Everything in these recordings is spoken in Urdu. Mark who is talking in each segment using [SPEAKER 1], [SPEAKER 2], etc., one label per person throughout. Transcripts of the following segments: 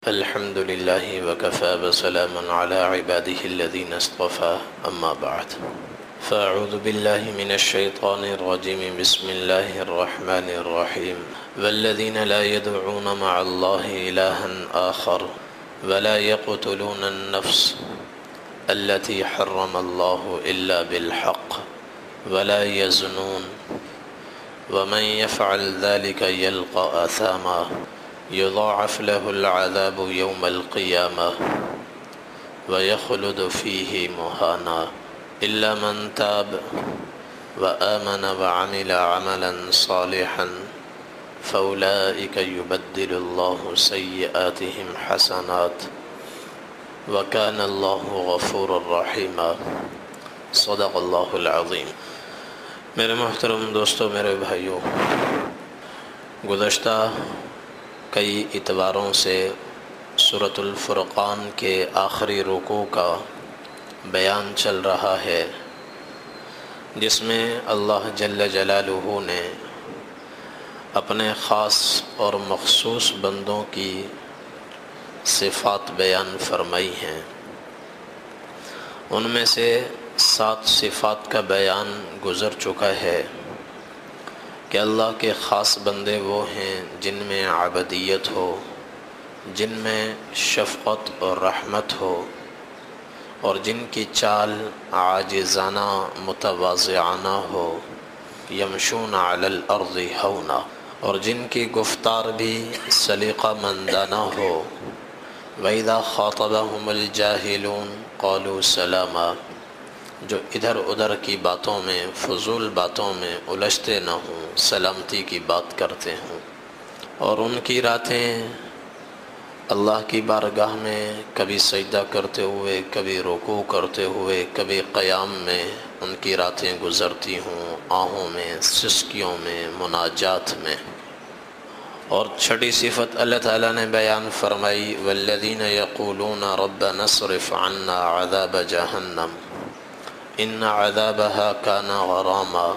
[SPEAKER 1] الحمد لله وكفى وسلام على عباده الذين اصطفى أما بعد فأعوذ بالله من الشيطان الرجيم بسم الله الرحمن الرحيم والذين لا يدعون مع الله إلها آخر ولا يقتلون النفس التي حرم الله إلا بالحق ولا يزنون ومن يفعل ذلك يلقى آثاما يضاعف له العذاب يوم القيامة ويخلد فيه مهانا إلا من تاب وآمن وعمل عملا صالحا فأولئك يبدل الله سيئاتهم حسنات وكان الله غفورا رحيما صدق اللہ العظیم۔ میرے محترم دوستو، میرے بھائیوں، گزشتہ کئی اتواروں سے سورۃ الفرقان کے آخری رکوع کا بیان چل رہا ہے، جس میں اللہ جل جلالہ نے اپنے خاص اور مخصوص بندوں کی صفات بیان فرمائی ہیں۔ ان میں سے 7 صفات کا بیان گزر چکا ہے کہ اللہ کے خاص بندے وہ ہیں جن میں عبدیت ہو، جن میں شفقت اور رحمت ہو، اور جن کی چال عاجزانہ متواضعانہ ہو، یمشون علی الارض ہونا، اور جن کی گفتار بھی سلیقہ مندانہ ہو، وَإِذَا خَاطَبَهُمُ الْجَاهِلُونَ قَالُوا سَلَامًا، جو ادھر ادھر کی باتوں میں، فضول باتوں میں الجھتے نہ ہوں، سلامتی کی بات کرتے ہوں، اور ان کی راتیں اللہ کی بارگاہ میں کبھی سجدہ کرتے ہوئے، کبھی رکوع کرتے ہوئے، کبھی قیام میں ان کی راتیں گزرتی ہوں، آہوں میں، سسکیوں میں، مناجات میں۔ اور چھٹی صفت اللہ تعالیٰ نے بیان فرمائی، والذین یقولون ربنا اصرف عنا عذاب جہنم ان عذابها کان غراما،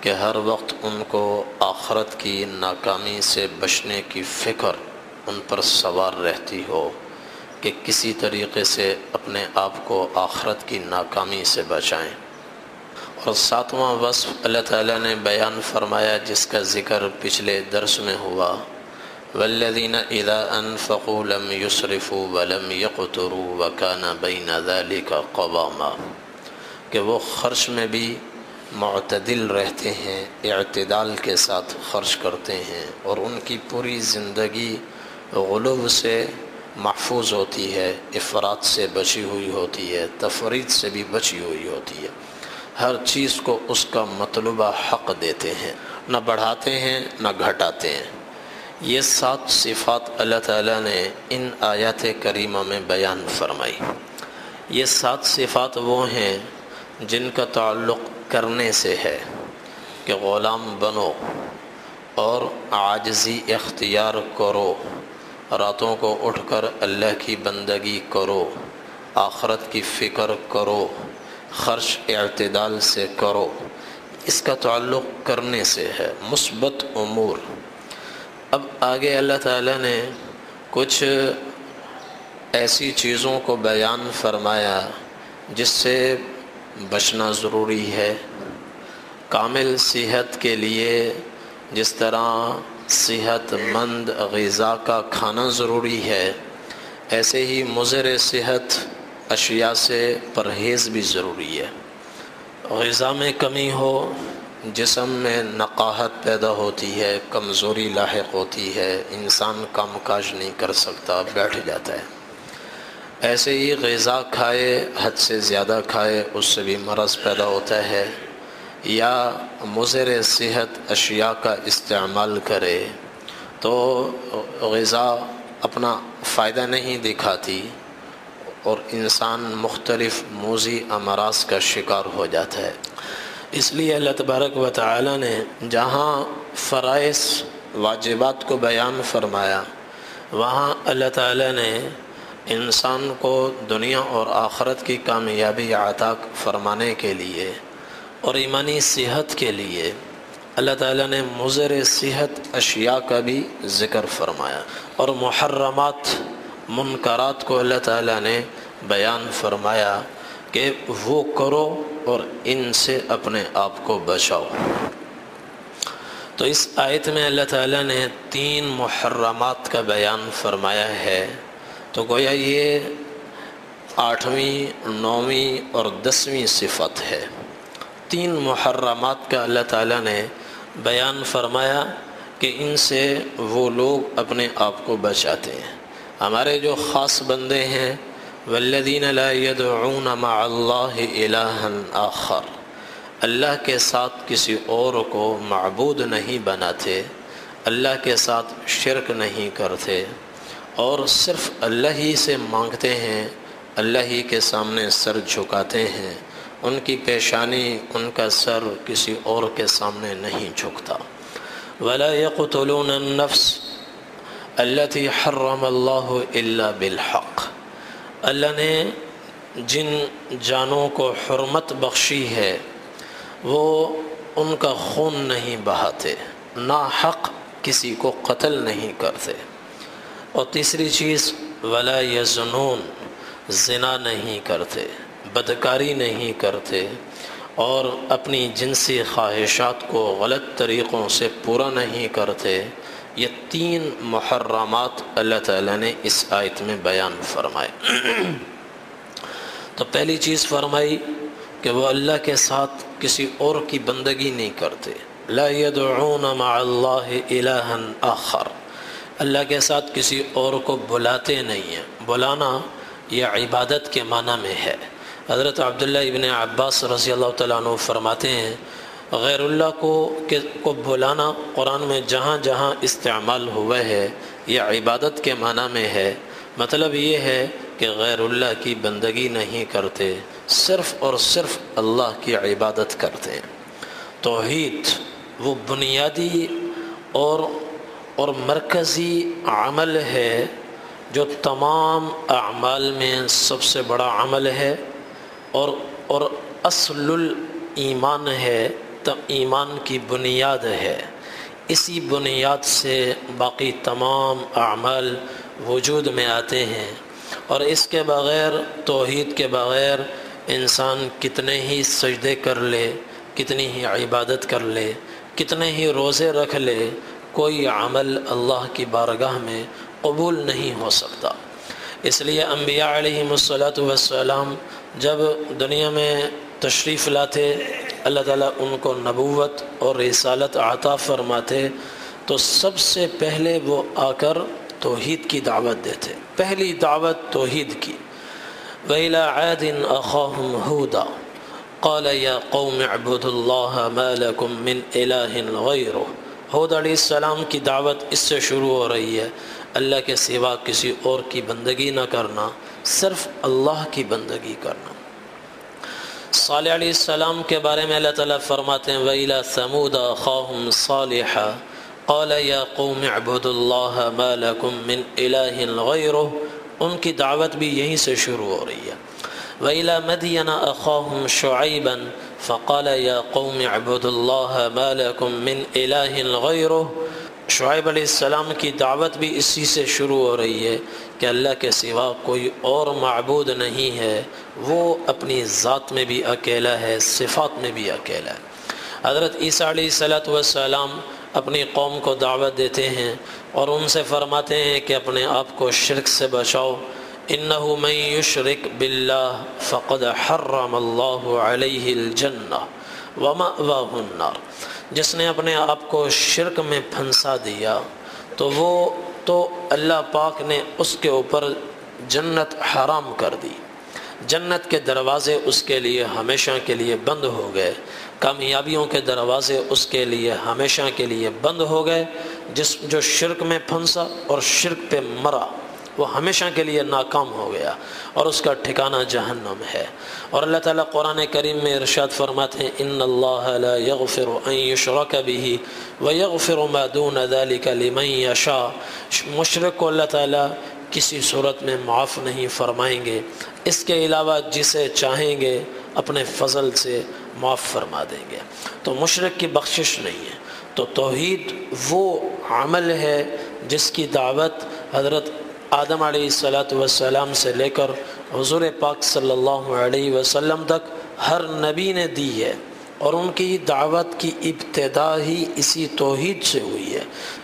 [SPEAKER 1] کہ ہر وقت ان کو آخرت کی ناکامی سے بچنے کی فکر ان پر سوار رہتی ہو کہ کسی طریقے سے اپنے آپ کو آخرت کی ناکامی سے بچائیں۔ اور 7واں وصف اللہ تعالیٰ نے بیان فرمایا، جس کا ذکر پچھلے درس میں ہوا، والذین اذا انفقوا لم یسرفوا ولم یقتروا وکان بین ذلک قواما، کہ وہ خرچ میں بھی معتدل رہتے ہیں، اعتدال کے ساتھ خرچ کرتے ہیں، اور ان کی پوری زندگی غلو سے محفوظ ہوتی ہے، افراط سے بچی ہوئی ہوتی ہے، تفریط سے بھی بچی ہوئی ہوتی ہے، ہر چیز کو اس کا مطلوبہ حق دیتے ہیں، نہ بڑھاتے ہیں نہ گھٹاتے ہیں۔ یہ 7 صفات اللہ تعالیٰ نے ان آیات کریمہ میں بیان فرمائی۔ یہ 7 صفات وہ ہیں جن کا تعلق کرنے سے ہے کہ غلام بنو اور عاجزی اختیار کرو، راتوں کو اٹھ کر اللہ کی بندگی کرو، آخرت کی فکر کرو، خرچ اعتدال سے کرو۔ اس کا تعلق کرنے سے ہے، مثبت امور۔ اب آگے اللہ تعالیٰ نے کچھ ایسی چیزوں کو بیان فرمایا جس سے بچنا ضروری ہے۔ کامل صحت کے لیے جس طرح صحت مند غذا کا کھانا ضروری ہے، ایسے ہی مضر صحت اشیاء سے پرہیز بھی ضروری ہے۔ غذا میں کمی ہو، جسم میں نقاہت پیدا ہوتی ہے، کمزوری لاحق ہوتی ہے، انسان کام کاج نہیں کر سکتا، بیٹھ جاتا ہے۔ ایسے ہی غذا کھائے، حد سے زیادہ کھائے، اس سے بھی مرض پیدا ہوتا ہے، یا مضر صحت اشیاء کا استعمال کرے تو غذا اپنا فائدہ نہیں دکھاتی اور انسان مختلف موذی امراض کا شکار ہو جاتا ہے۔ اس لیے اللہ تبارک و تعالی نے جہاں فرائض واجبات کو بیان فرمایا، وہاں اللہ تعالی نے انسان کو دنیا اور آخرت کی کامیابی عطا فرمانے کے لیے اور ایمانی صحت کے لیے اللہ تعالیٰ نے مضر صحت اشیاء کا بھی ذکر فرمایا، اور محرمات منکرات کو اللہ تعالیٰ نے بیان فرمایا کہ وہ کرو اور ان سے اپنے آپ کو بچاؤ۔ تو اس آیت میں اللہ تعالیٰ نے 3 محرمات کا بیان فرمایا ہے، تو گویا یہ 8ویں، 9ویں اور 10ویں صفت ہے۔ 3 محرمات کا اللہ تعالیٰ نے بیان فرمایا کہ ان سے وہ لوگ اپنے آپ کو بچاتے ہیں۔ ہمارے جو خاص بندے ہیں، والذین لا يدعون مع اللہ الہا آخر، اللہ کے ساتھ کسی اور کو معبود نہیں بناتے، اللہ کے ساتھ شرک نہیں کرتے، اور صرف اللہ ہی سے مانگتے ہیں، اللہ ہی کے سامنے سر جھکاتے ہیں، ان کی پیشانی، ان کا سر کسی اور کے سامنے نہیں جھکتا۔ ولا يقتلون النفس التي حرم اللہ الا بالحق، اللہ نے جن جانوں کو حرمت بخشی ہے وہ ان کا خون نہیں بہاتے، ناحق کسی کو قتل نہیں کرتے۔ اور تیسری چیز ولا یزنون، زنا نہیں کرتے، بدکاری نہیں کرتے، اور اپنی جنسی خواہشات کو غلط طریقوں سے پورا نہیں کرتے۔ یہ 3 محرمات اللہ تعالیٰ نے اس آیت میں بیان فرمائے۔ تو پہلی چیز فرمائی کہ وہ اللہ کے ساتھ کسی اور کی بندگی نہیں کرتے، لا يدعون مع اللہ الہا آخر، اللہ کے ساتھ کسی اور کو بلاتے نہیں ہیں۔ بلانا یہ عبادت کے معنی میں ہے۔ حضرت عبداللہ ابن عباس رضی اللہ تعالیٰ عنہ فرماتے ہیں غیر اللہ کو بلانا قرآن میں جہاں جہاں استعمال ہوا ہے یہ عبادت کے معنی میں ہے۔ مطلب یہ ہے کہ غیر اللہ کی بندگی نہیں کرتے، صرف اور صرف اللہ کی عبادت کرتے ہیں۔ توحید وہ بنیادی اور مرکزی عمل ہے جو تمام اعمال میں سب سے بڑا عمل ہے، اور اصل الایمان ہے، تو ایمان کی بنیاد ہے۔ اسی بنیاد سے باقی تمام اعمال وجود میں آتے ہیں، اور اس کے بغیر، توحید کے بغیر انسان کتنے ہی سجدے کر لے، کتنی ہی عبادت کر لے، کتنے ہی روزے رکھ لے، کوئی عمل اللہ کی بارگاہ میں قبول نہیں ہو سکتا۔ اس لیے انبیاء علیہم السلام جب دنیا میں تشریف لاتے، اللہ تعالیٰ ان کو نبوت اور رسالت عطا فرماتے، تو سب سے پہلے وہ آ کر توحید کی دعوت دیتے، پہلی دعوت توحید کی۔ وَإِلَىٰ عَادٍ أَخَاهُمْ هُودًا قَالَ يَا قَوْمِ اعْبُدُوا اللَّهَ مَا لَكُم مِّنْ إِلَٰهٍ غَيْرُهُ۔ ہود علیہ السلام کی دعوت اس سے شروع ہو رہی ہے، اللہ کے سوا کسی اور کی بندگی نہ کرنا، صرف اللہ کی بندگی کرنا۔ صالح علیہ السلام کے بارے میں اللہ تعالیٰ فرماتے ہیں وَإِلَىٰ ثَمُودَ أَخَاهُمْ صَالِحًا قَالَ يَا قَوْمِ اعْبُدُوا اللَّهَ مَا لَكُم مِّنْ إِلَٰهٍ غَيْرُهُ، ان کی دعوت بھی یہیں سے شروع ہو رہی ہے۔ وَإِلَىٰ مَدْيَنَ أَخَاهُمْ شُعَيْبًا فَقَالَ يَا قَوْمِ اعْبُدُوا اللَّهَ مَا لَكُم مِّنْ إِلَٰهٍ غَيْرُهُ، شعیب علیہ السلام کی دعوت بھی اسی سے شروع ہو رہی ہے کہ اللہ کے سوا کوئی اور معبود نہیں ہے، وہ اپنی ذات میں بھی اکیلا ہے، صفات میں بھی اکیلا ہے۔ حضرت عیسیٰ علیہ السلام اپنی قوم کو دعوت دیتے ہیں اور ان سے فرماتے ہیں کہ اپنے آپ کو شرک سے بچاؤ۔ انہ من یشرک باللہ فقد حرم اللہ علیہ الجنہ ومأواہ النار، جس نے اپنے آپ کو شرک میں پھنسا دیا تو اللہ پاک نے اس کے اوپر جنت حرام کر دی، جنت کے دروازے اس کے لیے ہمیشہ کے لیے بند ہو گئے، کامیابیوں کے دروازے اس کے لیے ہمیشہ کے لیے بند ہو گئے۔ جو شرک میں پھنسا اور شرک پہ مرا وہ ہمیشہ کے لیے ناکام ہو گیا، اور اس کا ٹھکانہ جہنم ہے۔ اور اللہ تعالیٰ قرآن کریم میں ارشاد فرماتے ہیں ان اللہ لا یغفر ان یشرک بہ ویغفر ما دون ذلک لمن یشاء، مشرک کو اللہ تعالیٰ کسی صورت میں معاف نہیں فرمائیں گے، اس کے علاوہ جسے چاہیں گے اپنے فضل سے معاف فرما دیں گے۔ تو مشرک کی بخشش نہیں ہے۔ تو توحید وہ عمل ہے جس کی دعوت حضرت آدم علیہ السلام سے لے کر حضور پاک صلی اللہ علیہ وسلم تک ہر نبی نے دی ہے، اور ان کی دعوت کی ابتدا ہی اسی توحید سے ہوئی ہے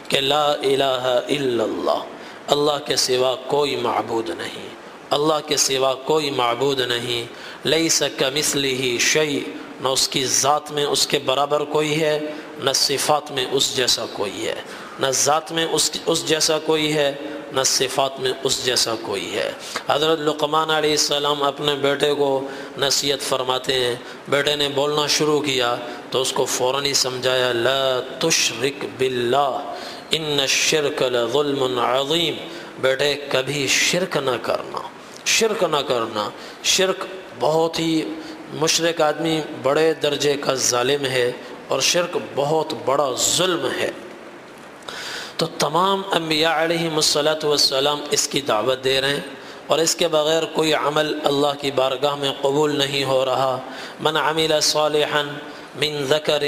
[SPEAKER 1] کہ لا الہ الا اللہ، اللہ کے سوا کوئی معبود نہیں، اللہ کے سوا کوئی معبود نہیں، لیس کمثلہ شیء، نہ اس کی ذات میں اس کے برابر کوئی ہے، نہ صفات میں اس جیسا کوئی ہے، نہ ذات میں اس جیسا کوئی ہے، نہ صفات میں اس جیسا کوئی ہے۔ حضرت لقمان علیہ السلام اپنے بیٹے کو نصیحت فرماتے ہیں، بیٹے نے بولنا شروع کیا تو اس کو فوراً ہی سمجھایا، لا تشرک باللہ ان الشرک لظلم عظیم، بیٹے کبھی شرک نہ کرنا، شرک نہ کرنا، شرک بہت ہی، مشرک آدمی بڑے درجے کا ظالم ہے اور شرک بہت بڑا ظلم ہے۔ تو تمام انبیاء علیہم السلام اس کی دعوت دے رہے ہیں، اور اس کے بغیر کوئی عمل اللہ کی بارگاہ میں قبول نہیں ہو رہا۔ من عمل صالحا من ذکر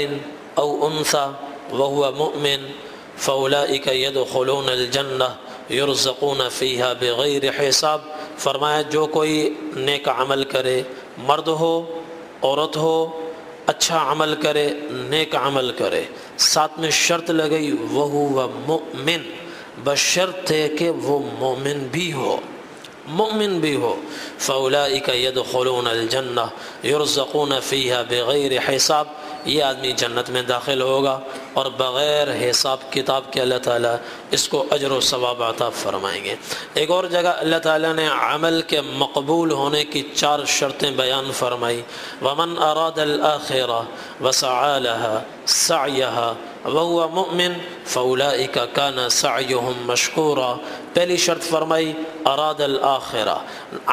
[SPEAKER 1] او انثى وهو مؤمن فاولئک يدخلون الجنہ یرزقون فیہا بغیر حساب، فرمایا جو کوئی نیک عمل کرے، مرد ہو عورت ہو، اچھا عمل کرے، نیک عمل کرے، ساتھ میں شرط لگئی وہو مؤمن، بشرط ہے کہ وہ مومن بھی ہو، مومن بھی ہو، فاولئک یدخلون الجنہ یرزقون فیہا بغیر حساب، یہ آدمی جنت میں داخل ہوگا اور بغیر حساب کتاب کے اللہ تعالیٰ اس کو اجر و ثواب عطا فرمائیں گے۔ ایک اور جگہ اللہ تعالیٰ نے عمل کے مقبول ہونے کی 4 شرطیں بیان فرمائی، ومن اراد الآخرہ وسعى لها سعیها وهو مؤمن فاولئک کان سعیهم مشکورا۔ پہلی شرط فرمائی اراد الآخرہ،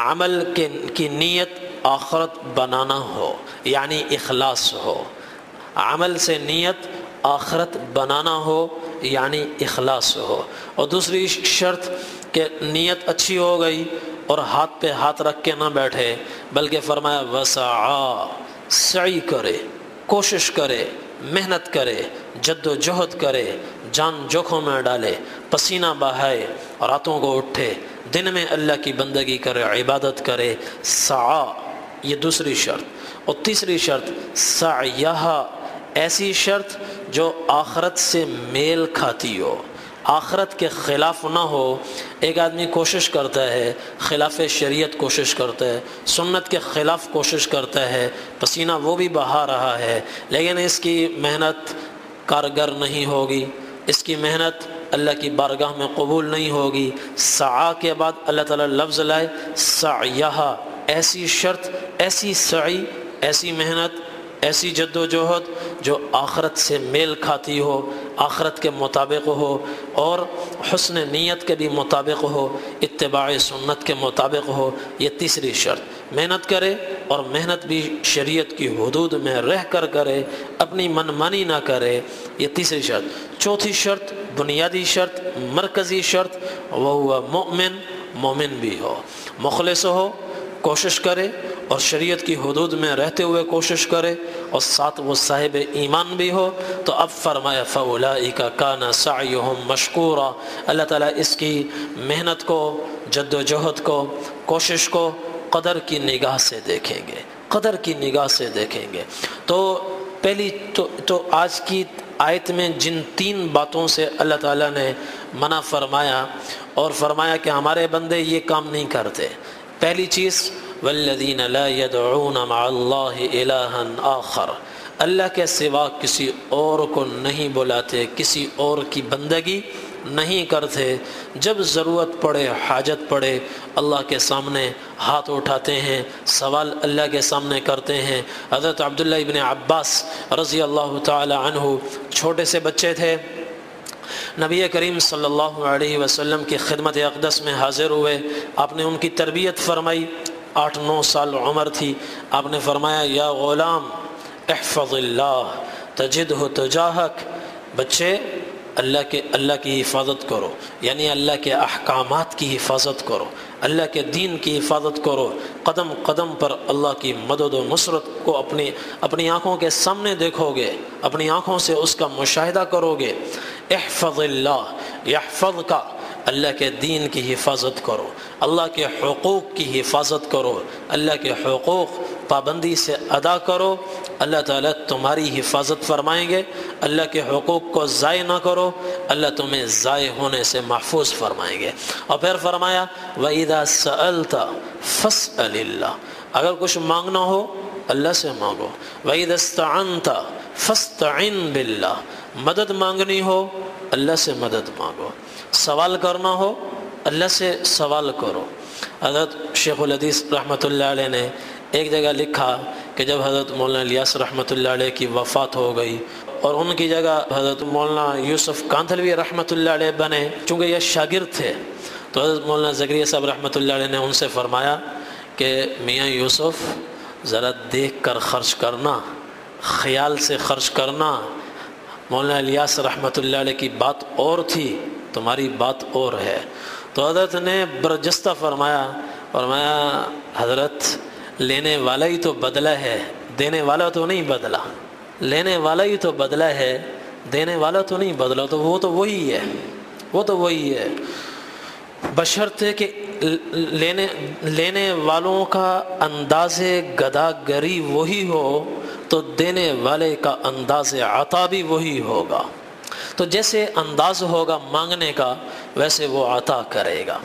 [SPEAKER 1] عمل کی نیت آخرت بنانا ہو، یعنی اخلاص ہو، عمل سے نیت آخرت بنانا ہو یعنی اخلاص ہو۔ اور دوسری شرط کہ نیت اچھی ہو گئی اور ہاتھ پہ ہاتھ رکھ کے نہ بیٹھے، بلکہ فرمایا وسعا، سعی کرے، کوشش کرے، محنت کرے، جد و جہد کرے، جان جوکھوں میں ڈالے، پسینہ بہائے، راتوں کو اٹھے، دن میں اللہ کی بندگی کرے، عبادت کرے، سعا، یہ دوسری شرط۔ اور تیسری شرط سعیہا، ایسی شرط جو آخرت سے میل کھاتی ہو، آخرت کے خلاف نہ ہو۔ ایک آدمی کوشش کرتا ہے، خلاف شریعت کوشش کرتا ہے، سنت کے خلاف کوشش کرتا ہے، پسینہ وہ بھی بہا رہا ہے، لیکن اس کی محنت کارگر نہیں ہوگی، اس کی محنت اللہ کی بارگاہ میں قبول نہیں ہوگی۔ سعی کے بعد اللہ تعالیٰ لفظ لائے سعیہا، ایسی شرط، ایسی سعی، ایسی محنت، ایسی جد و جہد جو آخرت سے میل کھاتی ہو، آخرت کے مطابق ہو، اور حسن نیت کے بھی مطابق ہو، اتباع سنت کے مطابق ہو، یہ تیسری شرط۔ محنت کرے اور محنت بھی شریعت کی حدود میں رہ کر کرے، اپنی من مانی نہ کرے، یہ تیسری شرط۔ چوتھی شرط، بنیادی شرط، مرکزی شرط، وہ مؤمن، مومن بھی ہو، مخلص ہو، کوشش کرے اور شریعت کی حدود میں رہتے ہوئے کوشش کرے، اور ساتھ وہ صاحب ایمان بھی ہو۔ تو اب فرمایا فاولئک کان سعیہم مشکورا، اللہ تعالیٰ اس کی محنت کو، جد و جہد کو، کوشش کو قدر کی نگاہ سے دیکھیں گے، قدر کی نگاہ سے دیکھیں گے۔ تو پہلی تو آج کی آیت میں جن 3 باتوں سے اللہ تعالیٰ نے منع فرمایا اور فرمایا کہ ہمارے بندے یہ کام نہیں کرتے، پہلی چیز والذین لا يدعون مع اللہ الہا آخر، اللہ کے سوا کسی اور کو نہیں بلاتے، کسی اور کی بندگی نہیں کرتے، جب ضرورت پڑے، حاجت پڑے، اللہ کے سامنے ہاتھ اٹھاتے ہیں، سوال اللہ کے سامنے کرتے ہیں۔ حضرت عبداللہ ابن عباس رضی اللہ تعالی عنہ چھوٹے سے بچے تھے، نبی کریم صلی اللہ علیہ وسلم کی خدمت اقدس میں حاضر ہوئے، آپ نے ان کی تربیت فرمائی، 8-9 سال عمر تھی، آپ نے فرمایا یا غلام احفظ اللہ تجدہ تجاہک، بچے اللہ کی حفاظت کرو، یعنی اللہ کے احکامات کی حفاظت کرو، اللہ کے دین کی حفاظت کرو، قدم قدم پر اللہ کی مدد و نصرت کو اپنی آنکھوں کے سامنے دیکھو گے، اپنی آنکھوں سے اس کا مشاہدہ کرو گے۔ احفظ اللہ یحفظ کا، اللہ کے دین کی حفاظت کرو، اللہ کے حقوق کی حفاظت کرو، اللہ کے حقوق پابندی سے ادا کرو، اللہ تعالیٰ تمہاری حفاظت فرمائیں گے۔ اللہ کے حقوق کو ضائع نہ کرو، اللہ تمہیں ضائع ہونے سے محفوظ فرمائیں گے۔ اور پھر فرمایا وَإِذَا سَأَلْتَ فَاسْأَلِ اللَّهِ، اگر کچھ مانگنا ہو اللہ سے مانگو۔ وَإِذَا اسْتَعَنْتَ فَاسْتَعِنْ بِاللَّهِ، مدد مانگنی ہو اللہ سے مدد مانگو، سوال کرنا ہو اللہ سے سوال کرو۔ حضرت شیخ الحدیث رحمۃ اللہ علیہ نے ایک جگہ لکھا کہ جب حضرت مولانا الیاس رحمۃ اللہ علیہ کی وفات ہو گئی اور ان کی جگہ حضرت مولانا یوسف کاندھلوی رحمۃ اللہ علیہ بنے، چونکہ یہ شاگرد تھے، تو حضرت مولانا زکریا صاحب رحمۃ اللہ علیہ نے ان سے فرمایا کہ میاں یوسف ذرا دیکھ کر خرچ کرنا، خیال سے خرچ کرنا۔ مولانا الیاس رحمۃ اللہ علیہ کی بات اور تھی، تمہاری بات اور ہے۔ تو حضرت نے برجستہ فرمایا حضرت لینے والا ہی تو بدلہ ہے، دینے والا تو نہیں بدلا، لینے والا ہی تو بدلہ ہے، دینے والا تو نہیں بدلا، تو وہ تو وہی ہے، وہ تو وہی ہے، بشرطے کہ لینے والوں کا انداز گداگری وہی ہو تو دینے والے کا انداز عطا بھی وہی ہوگا۔ تو جیسے انداز ہوگا مانگنے کا ویسے وہ عطا کرے گا۔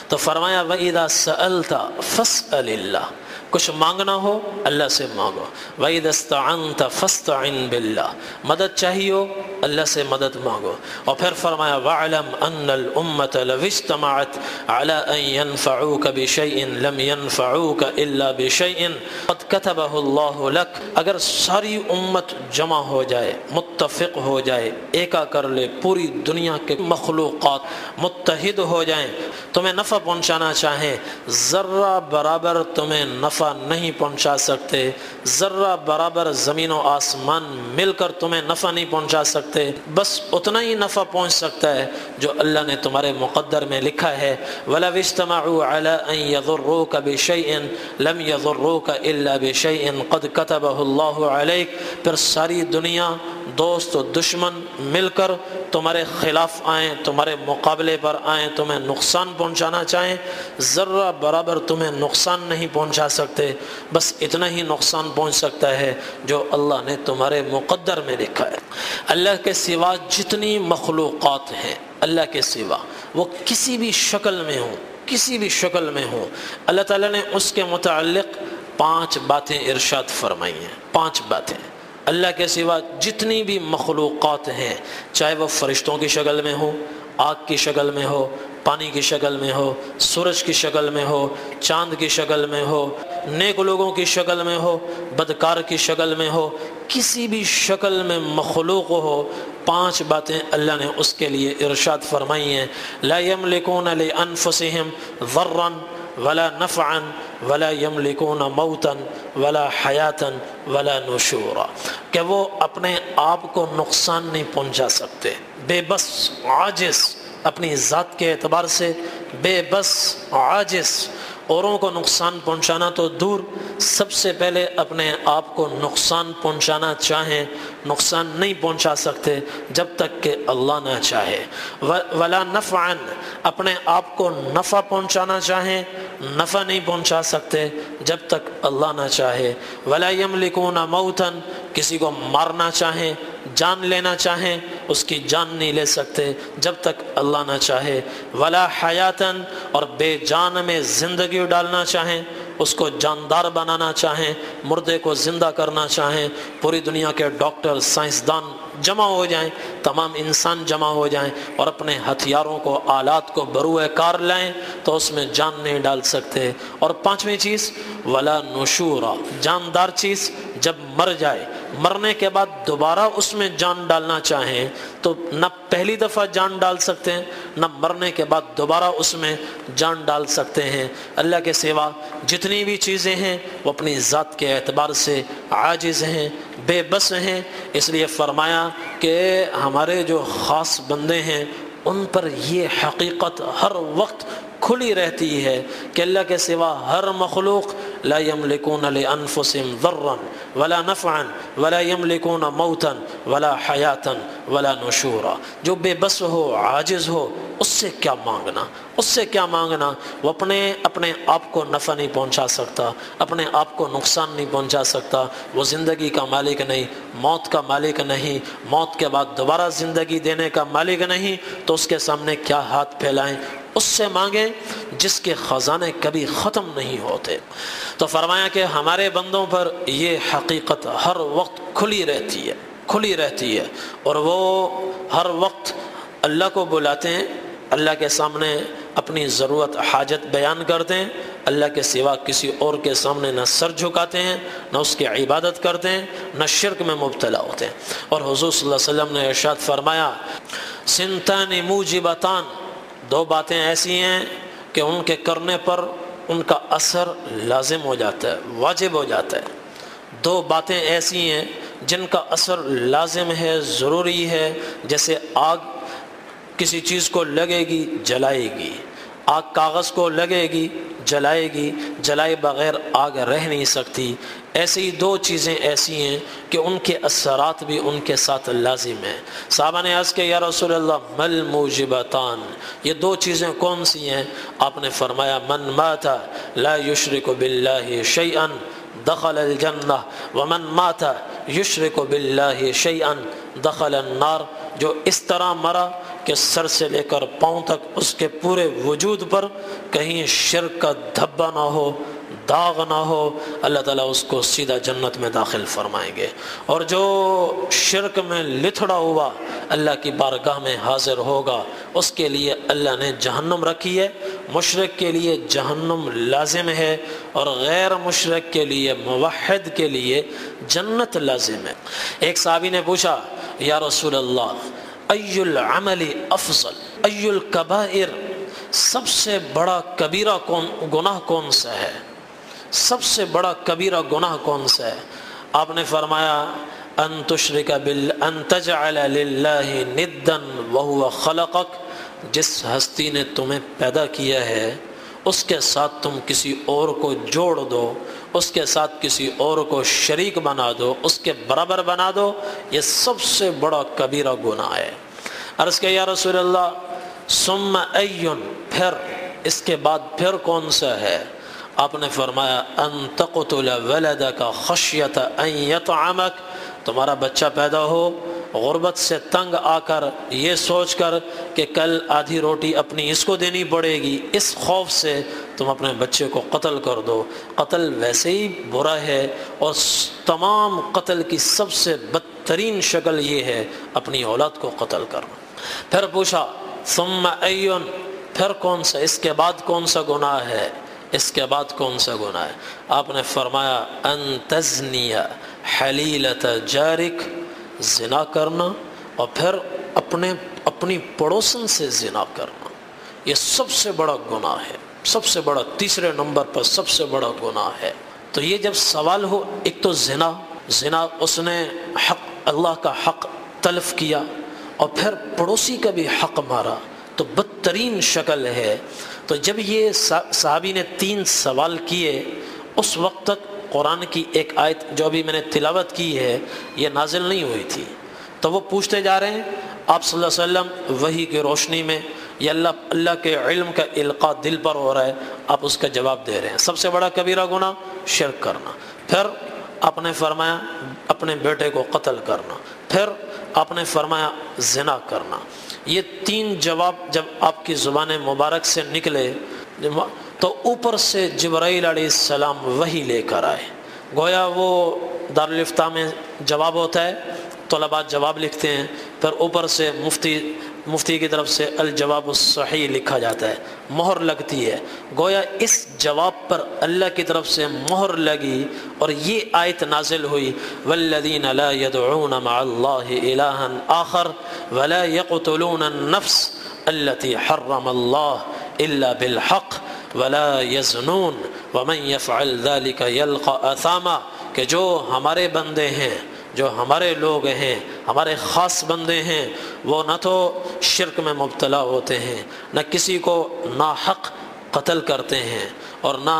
[SPEAKER 1] تو فرمایا وَإِذَا سَأَلْتَ فَاسْأَلِ اللَّهِ، کچھ مانگنا ہو اللہ سے مانگو۔ وَإِذَا اسْتَعَنْتَ فَاسْتَعِنْ بِاللَّهِ، مدد چاہیے ہو اللہ سے مدد مانگو۔ اور پھر فرمایا وَاعْلَمْ أَنَّ الْأُمَّةَ لَوِ اجْتَمَعَتْ عَلَىٰ أَن يَنفَعُوكَ بِشَيْءٍ لَمْ يَنفَعُوكَ إِلَّا بِشَيْءٍ قَدْ كَتَبَهُ اللَّهُ لَكَ، اگر ساری امت جمع ہو جائے، متفق ہو جائے، ایکا کر لے، پوری دنیا کے مخلوقات متحد ہو جائیں، تمہیں نفع پہنچانا چاہیں، ذرہ برابر تمہیں نفع نہیں پہنچا سکتے، ذرہ برابر زمین و آسمان مل کر تمہیں نفع نہیں پہنچا سکتے، بس اتنا ہی نفع پہنچ سکتا ہے جو اللہ نے تمہارے مقدر میں لکھا ہے۔ وَلَوِ اجْتَمَعُوا عَلَىٰ أَن يَضُرُّوكَ بِشَيْءٍ لَمْ يَضُرُّوكَ إِلَّا بِشَيْءٍ قَدْ كَتَبَهُ اللَّهُ عَلَيْكَ، پھر ساری دنیا دوست و دشمن مل کر تمہارے خلاف آئیں، تمہارے مقابلے پر آئیں، تمہیں نقصان پہنچانا چاہیں، ذرہ برابر تمہیں نقصان نہیں پہنچا سکتے، بس اتنا ہی نقصان پہنچ سکتا ہے جو اللہ نے تمہارے مقدر میں لکھا ہے۔ اللہ کے سوا جتنی مخلوقات ہیں، اللہ کے سوا وہ کسی بھی شکل میں ہوں، کسی بھی شکل میں ہوں، اللہ تعالیٰ نے اس کے متعلق 5 باتیں ارشاد فرمائی ہیں۔ 5 باتیں اللہ کے سوا جتنی بھی مخلوقات ہیں، چاہے وہ فرشتوں کی شکل میں ہو، آگ کی شکل میں ہو، پانی کی شکل میں ہو، سورج کی شکل میں ہو، چاند کی شکل میں ہو، نیک لوگوں کی شکل میں ہو، بدکار کی شکل میں ہو، کسی بھی شکل میں مخلوق ہو، 5 باتیں اللہ نے اس کے لیے ارشاد فرمائی ہیں۔ لا یملکون لانفسہم ضرا ولا نفعا ولا یملکون موتا ولا حیاتا ولا نشورا، کہ وہ اپنے آپ کو نقصان نہیں پہنچا سکتے، بے بس، عاجز، اپنی ذات کے اعتبار سے بے بس، عاجز، اوروں کو نقصان پہنچانا تو دور، سب سے پہلے اپنے آپ کو نقصان پہنچانا چاہیں، نقصان نہیں پہنچا سکتے جب تک کہ اللہ نہ چاہے۔ ولا نفعا، اپنے آپ کو نفع پہنچانا چاہیں، نفع نہیں پہنچا سکتے جب تک اللہ نہ چاہے۔ ولا یملکون موتا، کسی کو مارنا چاہیں، جان لینا چاہیں، اس کی جان نہیں لے سکتے جب تک اللہ نہ چاہے۔ ولا حیاتا، اور بے جان میں زندگی ڈالنا چاہیں، اس کو جاندار بنانا چاہیں، مردے کو زندہ کرنا چاہیں، پوری دنیا کے ڈاکٹر، سائنسدان جمع ہو جائیں، تمام انسان جمع ہو جائیں اور اپنے ہتھیاروں کو، آلات کو بروئے کار لائیں تو اس میں جان نہیں ڈال سکتے۔ اور 5ویں چیز ولا نشورا، جاندار چیز جب مر جائے، مرنے کے بعد دوبارہ اس میں جان ڈالنا چاہیں تو نہ پہلی دفعہ جان ڈال سکتے ہیں، نہ مرنے کے بعد دوبارہ اس میں جان ڈال سکتے ہیں۔ اللہ کے سوا جتنی بھی چیزیں ہیں وہ اپنی ذات کے اعتبار سے عاجز ہیں، بے بس ہیں، اس لیے فرمایا کہ ہمارے جو خاص بندے ہیں ان پر یہ حقیقت ہر وقت کھلی رہتی ہے کہ اللہ کے سوا ہر مخلوق لا يملكون لأنفسهم ضرا ولا نفعا ولا يملكون موتا ولا حیاتا ولا نشورا. جو بے بس ہو، عاجز ہو، اس سے کیا مانگنا، اس سے کیا مانگنا؟ وہ اپنے آپ کو نفع نہیں پہنچا سکتا، اپنے آپ کو نقصان نہیں پہنچا سکتا، وہ زندگی کا مالک نہیں، موت کا مالک نہیں، موت کے بعد دوبارہ زندگی دینے کا مالک نہیں، تو اس کے سامنے کیا ہاتھ پھیلائیں؟ اس سے مانگیں جس کے خزانے کبھی ختم نہیں ہوتے. تو فرمایا کہ ہمارے بندوں پر یہ حقیقت ہر وقت کھلی رہتی ہے اور وہ ہر وقت اللہ کو بلاتے ہیں، اللہ کے سامنے اپنی ضرورت حاجت بیان کرتے ہیں، اللہ کے سوا کسی اور کے سامنے نہ سر جھکاتے ہیں، نہ اس کی عبادت کرتے ہیں، نہ شرک میں مبتلا ہوتے ہیں. اور حضور صلی اللہ علیہ وسلم نے ارشاد فرمایا سنتان موجبتان، دو باتیں ایسی ہیں کہ ان کے کرنے پر ان کا اثر لازم ہو جاتا ہے، واجب ہو جاتا ہے. دو باتیں ایسی ہیں جن کا اثر لازم ہے، ضروری ہے. جیسے آگ کسی چیز کو لگے گی جلائے گی، آگ کاغذ کو لگے گی جلائے گی، جلائے بغیر آگ رہ نہیں سکتی. ایسی ہی دو چیزیں ایسی ہیں کہ ان کے اثرات بھی ان کے ساتھ لازم ہیں. صحابہ نے عرض کیا یا رسول اللہ مل موجبتان، یہ دو چیزیں کون سی ہیں؟ آپ نے فرمایا من مات لا یشرک باللہ شیئا دخل الجنہ ومن مات یشرک باللہ شیئا دخل النار. جو اس طرح مرا کہ سر سے لے کر پاؤں تک اس کے پورے وجود پر کہیں شرک کا دھبا نہ ہو، داغ نہ ہو، اللہ تعالیٰ اس کو سیدھا جنت میں داخل فرمائیں گے. اور جو شرک میں لتھڑا ہوا اللہ کی بارگاہ میں حاضر ہوگا اس کے لیے اللہ نے جہنم رکھی ہے. مشرک کے لیے جہنم لازم ہے اور غیر مشرک کے لیے، موحد کے لیے جنت لازم ہے. ایک صحابی نے پوچھا یا رسول اللہ ای العمل افضل، ای الکبائر، سب سے بڑا کبیرہ گناہ کون سا ہے؟ سب سے بڑا کبیرہ گناہ کون سا ہے؟ آپ نے فرمایا ان تشرک ان تجعل للہ ندا وہو خلقک، جس ہستی نے تمہیں پیدا کیا ہے اس کے ساتھ تم کسی اور کو جوڑ دو، اس کے ساتھ کسی اور کو شریک بنا دو، اس کے برابر بنا دو، یہ سب سے بڑا کبیرہ گناہ ہے. عرض کہ یا رسول اللہ ثم ایون، پھر اس کے بعد پھر کون سا ہے؟ آپ نے فرمایا ان تقتل ولدک خشیۃ ان یطعمک، تمہارا بچہ پیدا ہو غربت سے تنگ آ کر یہ سوچ کر کہ کل آدھی روٹی اپنی اس کو دینی پڑے گی، اس خوف سے تم اپنے بچے کو قتل کر دو. قتل ویسے ہی برا ہے اور تمام قتل کی سب سے بدترین شکل یہ ہے اپنی اولاد کو قتل کرنا. پھر پوچھا ثم ایون، پھر کون سا، اس کے بعد کون سا گناہ ہے؟ اس کے بعد کون سا گناہ ہے؟ آپ نے فرمایا ان تزنی حلیلۃ جارک، زنا کرنا اور پھر اپنی پڑوسن سے زنا کرنا، یہ سب سے بڑا گناہ ہے، سب سے بڑا، تیسرے نمبر پر سب سے بڑا گناہ ہے. تو یہ جب سوال ہو، ایک تو زنا اس نے حق، اللہ کا حق تلف کیا اور پھر پڑوسی کا بھی حق مارا، تو بدترین شکل ہے. تو جب یہ صحابی نے 3 سوال کیے، اس وقت تک قرآن کی ایک آیت جو ابھی میں نے تلاوت کی ہے یہ نازل نہیں ہوئی تھی. تو وہ پوچھتے جا رہے ہیں، آپ صلی اللہ علیہ وسلم وحی کی روشنی میں یہ اللہ کے علم کا القاء دل پر ہو رہا ہے، آپ اس کا جواب دے رہے ہیں. سب سے بڑا کبیرہ گناہ شرک کرنا، پھر آپ نے فرمایا اپنے بیٹے کو قتل کرنا، پھر آپ نے فرمایا زنا کرنا. یہ 3 جواب جب آپ کی زبان مبارک سے نکلے تو اوپر سے جبرائیل علیہ السلام وحی لے کر آئے. گویا وہ دارالفتاح میں جواب ہوتا ہے، طلباء جواب لکھتے ہیں، پھر اوپر سے مفتی کی طرف سے الجواب الصحیح لکھا جاتا ہے، مہر لگتی ہے. گویا اس جواب پر اللہ کی طرف سے مہر لگی اور یہ آیت نازل ہوئی والذین لا يدعون مع اللہ الہا آخر ولا يقتلون النفس التي حرم اللہ الا بالحق ولا يزنون ومن يفعل ذلك يلقى اثاما، کہ جو ہمارے بندے ہیں، جو ہمارے لوگ ہیں، ہمارے خاص بندے ہیں، وہ نہ تو شرک میں مبتلا ہوتے ہیں، نہ کسی کو ناحق قتل کرتے ہیں اور نہ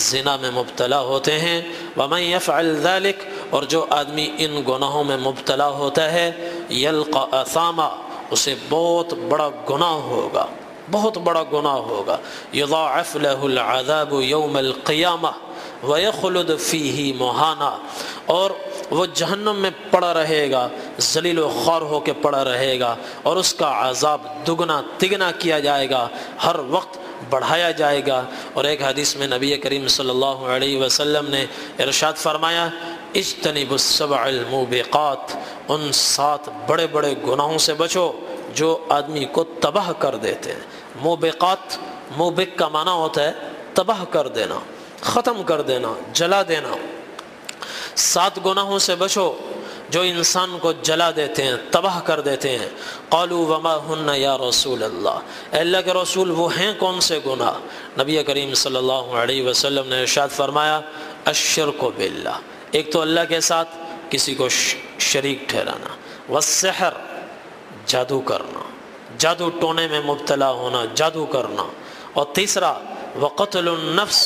[SPEAKER 1] زنا میں مبتلا ہوتے ہیں۔ وَمَن يَفْعَلْ ذَلِكَ، اور جو آدمی ان گناہوں میں مبتلا ہوتا ہے، يَلْقَ أَثَامًا، اسے بہت بڑا گناہ ہوگا، بہت بڑا گناہ ہوگا۔ يُضَاعَفْ لَهُ الْعَذَابُ يَوْمَ الْقِيَامَةِ وَيَخْلُدْ فِيهِ مُهَانًا، اور وہ جہنم میں پڑا رہے گا، ذلیل و خوار ہو کے پڑا رہے گا، اور اس کا عذاب دگنا تگنا کیا جائے گا، ہر وقت بڑھایا جائے گا۔ اور ایک حدیث میں نبی کریم صلی اللہ علیہ وسلم نے ارشاد فرمایا، اجتنبوا السبع الموبقات، ان 7 بڑے بڑے گناہوں سے بچو جو آدمی کو تباہ کر دیتے ہیں۔ موبقات، موبق کا معنی ہوتا ہے تباہ کر دینا، ختم کر دینا، جلا دینا۔ 7 گناہوں سے بچو جو انسان کو جلا دیتے ہیں، تباہ کر دیتے ہیں۔ قالوا وما ہن یا رسول اللہ، اے اللہ کے رسول وہ ہیں کون سے گناہ؟ نبی کریم صلی اللہ علیہ وسلم نے ارشاد فرمایا، الشرک باللہ، ایک تو اللہ کے ساتھ کسی کو شریک ٹھہرانا، والسحر، جادو کرنا، جادو ٹونے میں مبتلا ہونا، جادو کرنا، اور تیسرا وقتل النفس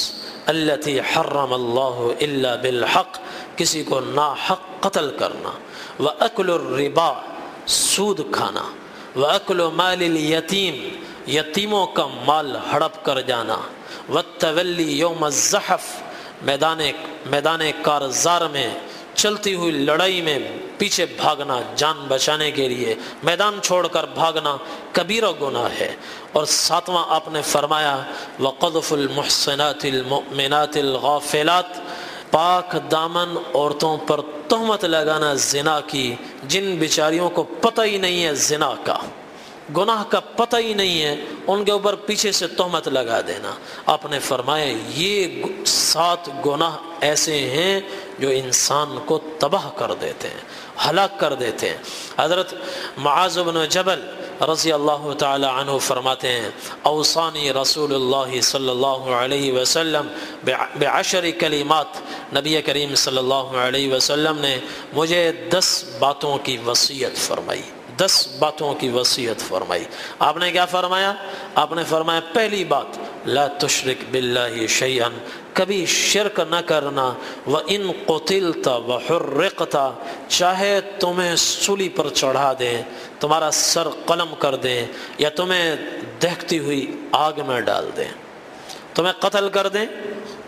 [SPEAKER 1] التي حرم اللہ الا بالحق، کسی کو ناحق قتل کرنا، وَأَكْلُ الرِّبَا، سود کھانا، وَأَكْلُ مَالِ الْيَتِيمِ، یتیموں کا مال ہڑپ کر جانا، وَالتَّوَلِّي يَوْمَ الزَّحْفِ، میدان کارزار میں چلتی ہوئی لڑائی میں پیچھے بھاگنا، جان بچانے کے لیے میدان چھوڑ کر بھاگنا کبیرہ گناہ ہے۔ اور 7واں آپ نے فرمایا، وَقَذْفُ الْمُحْصِنَاتِ الْمُؤْمِنَاتِ الْغَافِلَاتِ، پاک دامن عورتوں پر تہمت لگانا زنا کی، جن بیچاریوں کو پتہ ہی نہیں ہے زنا کا، گناہ کا پتہ ہی نہیں ہے، ان کے اوپر پیچھے سے تہمت لگا دینا۔ آپ نے فرمایا یہ 7 گناہ ایسے ہیں جو انسان کو تباہ کر دیتے ہیں، ہلاک کر دیتے ہیں۔ حضرت معاذ بن جبل رضی اللہ تعالی عنہ فرماتے ہیں، اوصانی رسول اللہ صلی اللہ علیہ وسلم ب10 کلمات، نبی کریم صلی اللہ علیہ وسلم نے مجھے 10 باتوں کی وصیت فرمائی، 10 باتوں کی وصیت فرمائی۔ آپ نے کیا فرمایا؟ آپ نے فرمایا پہلی بات، لا تشرک باللہ شیئا، کبھی شرک نہ کرنا، وَإِن قُتِلْتَ وَحُرِّقْتَ، چاہے تمہیں سولی پر چڑھا دیں، تمہارا سر قلم کر دیں، یا تمہیں دہکتی ہوئی آگ میں ڈال دیں، تمہیں قتل کر دیں،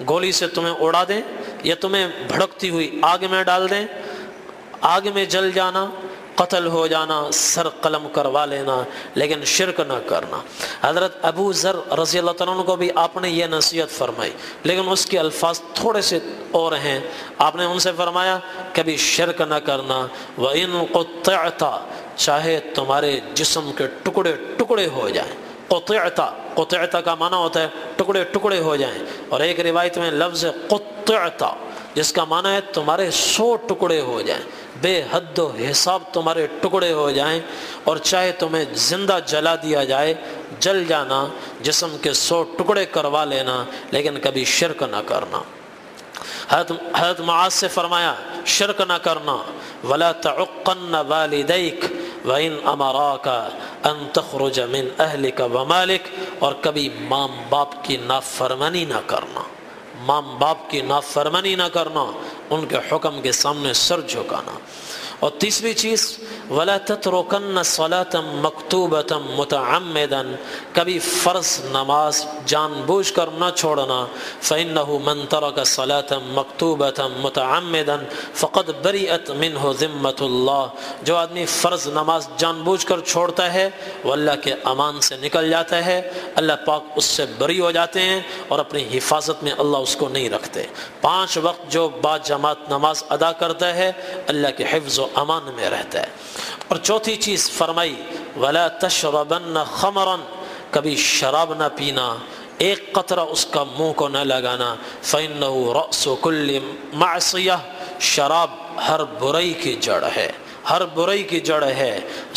[SPEAKER 1] گولی سے تمہیں اڑا دیں، یا تمہیں بھڑکتی ہوئی آگ میں ڈال دیں، آگ میں جل جانا، قتل ہو جانا، سر قلم کروا لینا، لیکن شرک نہ کرنا۔ حضرت ابو ذر رضی اللہ تعالیٰ عنہ کو بھی آپ نے یہ نصیحت فرمائی، لیکن اس کے الفاظ تھوڑے سے اور ہیں۔ آپ نے ان سے فرمایا کبھی شرک نہ کرنا، وَإِن قُطِعْتَ، چاہے تمہارے جسم کے ٹکڑے ٹکڑے ہو جائیں، قطعت کا معنی ہوتا ہے ٹکڑے ٹکڑے ہو جائیں، اور ایک روایت میں لفظ قطعت جس کا معنی ہے تمہارے 100 ٹکڑے ہو جائیں، بے حد و حساب تمہارے ٹکڑے ہو جائیں، اور چاہے تمہیں زندہ جلا دیا جائے، جل جانا، جسم کے 100 ٹکڑے کروا لینا، لیکن کبھی شرک نہ کرنا۔ حضرت معاذ سے فرمایا شرک نہ کرنا، وَلَا تَعُقَّنَّ وَالِدَيْكَ وَإِنْ أَمَرَاكَ أَن تَخْرُجَ مِنْ أَهْلِكَ وَمَالِكَ، اور کبھی ماں باپ کی نافرمانی نہ کرنا، ماں باپ کی نافرمانی نہ کرنا، ان کے حکم کے سامنے سر جھکانا۔ اور تیسری چیز، وَلَا تَتْرُكَنَّ صَلَاةً مَكْتُوبَةً مُتَعَمِّدًا، کبھی فرض نماز جان بوجھ کر نہ چھوڑنا، فَإِنَّهُ مَنْ تَرَكَ صَلَاةً مَكْتُوبَةً مُتَعَمِّدًا فَقَدْ بَرِئَتْ مِنْهُ ذِمَّةُ اللَّهِ، جو آدمی فرض نماز جان بوجھ کر چھوڑتا ہے وہ اللہ کے امان سے نکل جاتا ہے، اللہ پاک اس سے بری ہو جاتے ہیں، اور اپنی حفاظت میں اللہ اس کو نہیں رکھتے۔ 5 وقت جو با جماعت نماز ادا کرتا ہے اللہ کے حفظ و امان میں رہتا ہے۔ اور چوتھی چیز فرمائی، وَلَا تَشْرَبَنَّ خَمْرًا، کبھی شراب نہ پینا، ایک قطرہ اس کا منہ کو نہ لگانا، فَإِنَّهُ رَأْسُ كُلِّ مَعْصِيَةٍ، شراب ہر برائی کی جڑ ہے، ہر برائی کی جڑ ہے۔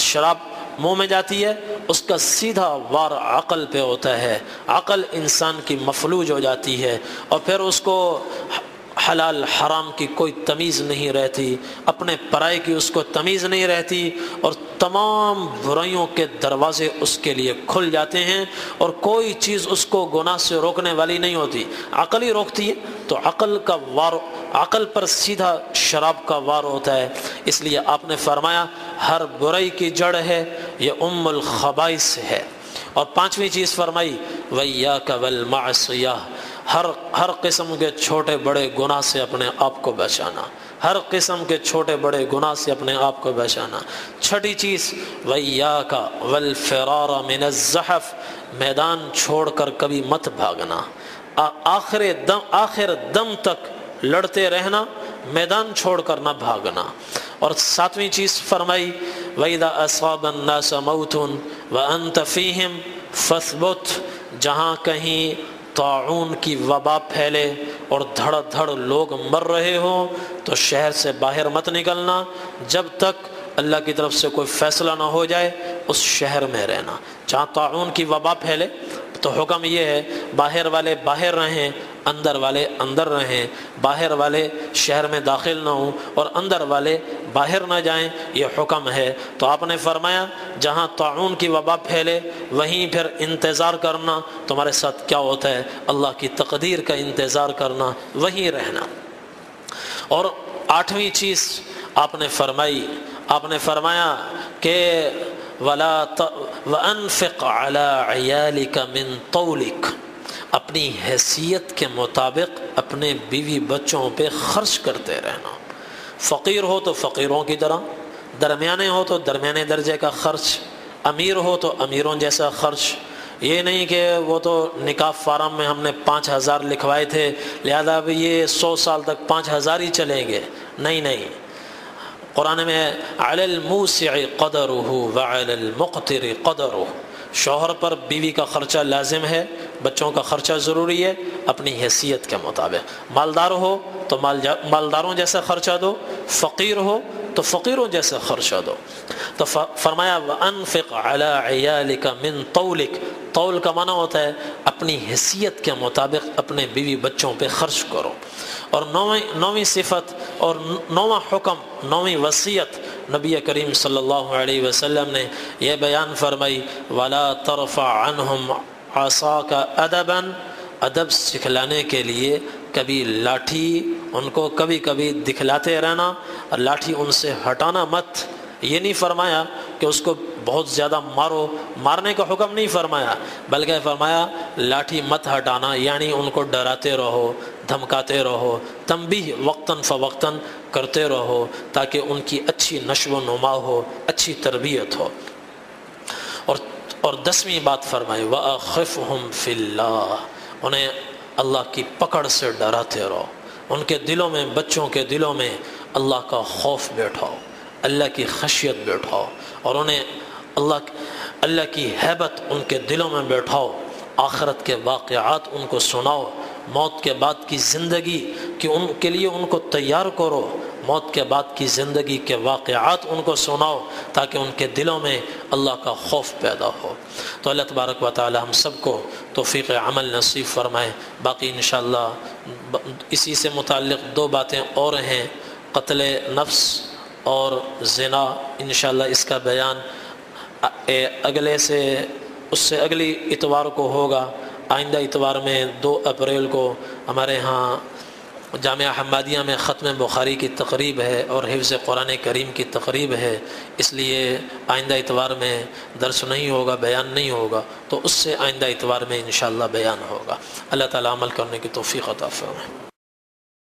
[SPEAKER 1] شراب منہ میں جاتی ہے، اس کا سیدھا وار عقل پہ ہوتا ہے، عقل انسان کی مفلوج ہو جاتی ہے، اور پھر اس کو حلال حرام کی کوئی تمیز نہیں رہتی، اپنے پرائے کی اس کو تمیز نہیں رہتی، اور تمام برائیوں کے دروازے اس کے لیے کھل جاتے ہیں، اور کوئی چیز اس کو گناہ سے روکنے والی نہیں ہوتی۔ عقل ہی روکتی ہے تو عقل پر سیدھا شراب کا وار ہوتا ہے۔ اس لیے آپ نے فرمایا ہر برائی کی جڑ ہے یہ ام الخبائث ہے۔ اور پانچویں چیز فرمائی وَإِيَّاكَ وَالْمَعْصِيَةَ، ہر قسم کے چھوٹے بڑے گناہ سے اپنے آپ کو بچانا، ہر قسم کے چھوٹے بڑے گناہ سے اپنے آپ کو بچانا۔ چھٹی چیز وَإِيَّاكَ وَالْفِرَارَ مِنَ الزَّحْفِ، میدان چھوڑ کر کبھی مت بھاگنا، آخر دم تک لڑتے رہنا، میدان چھوڑ کر نہ بھاگنا۔ اور ساتویں چیز فرمائی وَإِذَا أَصَابَ النَّاسَ مَوْتٌ وَأَنْتَ فِيهِمْ فَاثْبُتْ، جہاں کہیں طاعون کی وبا پھیلے اور دھڑ دھڑ لوگ مر رہے ہوں تو شہر سے باہر مت نکلنا، جب تک اللہ کی طرف سے کوئی فیصلہ نہ ہو جائے اس شہر میں رہنا۔ جہاں طاعون کی وبا پھیلے تو حکم یہ ہے باہر والے باہر رہیں، اندر والے اندر رہیں، باہر والے شہر میں داخل نہ ہوں اور اندر والے باہر نہ جائیں، یہ حکم ہے۔ تو آپ نے فرمایا جہاں طاعون کی وبا پھیلے وہیں پھر انتظار کرنا، تمہارے ساتھ کیا ہوتا ہے اللہ کی تقدیر کا انتظار کرنا، وہیں رہنا۔ اور آٹھویں چیز آپ نے فرمایا کہ وَأَنفِقْ عَلَىٰ عِيَالِكَ مِن طَوْلِكَ، اپنی حیثیت کے مطابق اپنے بیوی بچوں پہ خرچ کرتے رہنا۔ فقیر ہو تو فقیروں کی طرح، درمیانے ہو تو درمیانے درجے کا خرچ، امیر ہو تو امیروں جیسا خرچ۔ یہ نہیں کہ وہ تو نکاح فارم میں ہم نے 5000 لکھوائے تھے لہذا اب یہ 100 سال تک 5000 ہی چلیں گے، نہیں۔ قرآن میں علی الموسع قدرہ وعلی المقتر قدرہ، شوہر پر بیوی کا خرچہ لازم ہے، بچوں کا خرچہ ضروری ہے اپنی حیثیت کے مطابق۔ مالدار ہو تو مالداروں جیسا خرچہ دو، فقیر ہو تو فقیروں جیسا خرچہ دو۔ تو فرمایا وَأَنفِقْ عَلَىٰ عِيَالِكَ مِن طَوْلِكَ، طول کا معنی ہوتا ہے اپنی حیثیت کے مطابق اپنے بیوی بچوں پہ خرچ کرو۔ اور نویں صفت اور نواں حکم، نویں وصیت نبی کریم صلی اللہ علیہ وسلم نے یہ بیان فرمائی وَلَا تَرْفَعْ عَنْهُمْ عَصَاكَ أَدَبًا، ادب سکھلانے کے لیے کبھی لاٹھی ان کو کبھی کبھی دکھلاتے رہنا، اور لاٹھی ان سے ہٹانا مت۔ یہ نہیں فرمایا کہ اس کو بہت زیادہ مارو، مارنے کا حکم نہیں فرمایا، بلکہ فرمایا لاٹھی مت ہٹانا، یعنی ان کو ڈراتے رہو، دھمکاتے رہو، تنبیہ وقتاً فوقتاً کرتے رہو تاکہ ان کی اچھی نشو و نما ہو، اچھی تربیت ہو۔ اور 10ویں بات فرمائی وَأَخِفْهُمْ فِي اللَّهِ، انہیں اللہ کی پکڑ سے ڈراتے رہو، ان کے دلوں میں، بچوں کے دلوں میں اللہ کا خوف بیٹھاؤ، اللہ کی خشیت بیٹھاؤ، اور انہیں اللہ کی ہیبت ان کے دلوں میں بیٹھاؤ، آخرت کے واقعات ان کو سناؤ، موت کے بعد کی زندگی کہ ان کے لیے ان کو تیار کرو، موت کے بعد کی زندگی کے واقعات ان کو سناؤ تاکہ ان کے دلوں میں اللہ کا خوف پیدا ہو۔ تو اللہ تبارک و تعالی ہم سب کو توفیق عمل نصیب فرمائے۔ باقی انشاءاللہ اسی سے متعلق 2 باتیں اور ہیں، قتل نفس اور زنا، انشاءاللہ اس کا بیان اس سے اگلی اتوار کو ہوگا۔ آئندہ اتوار میں 2 اپریل کو ہمارے ہاں جامعہ حمادیہ میں ختم بخاری کی تقریب ہے اور حفظ قرآن کریم کی تقریب ہے، اس لیے آئندہ اتوار میں درس نہیں ہوگا، بیان نہیں ہوگا، تو اس سے آئندہ اتوار میں انشاءاللہ بیان ہوگا۔ اللہ تعالی عمل کرنے کی توفیق عطا فرمائے۔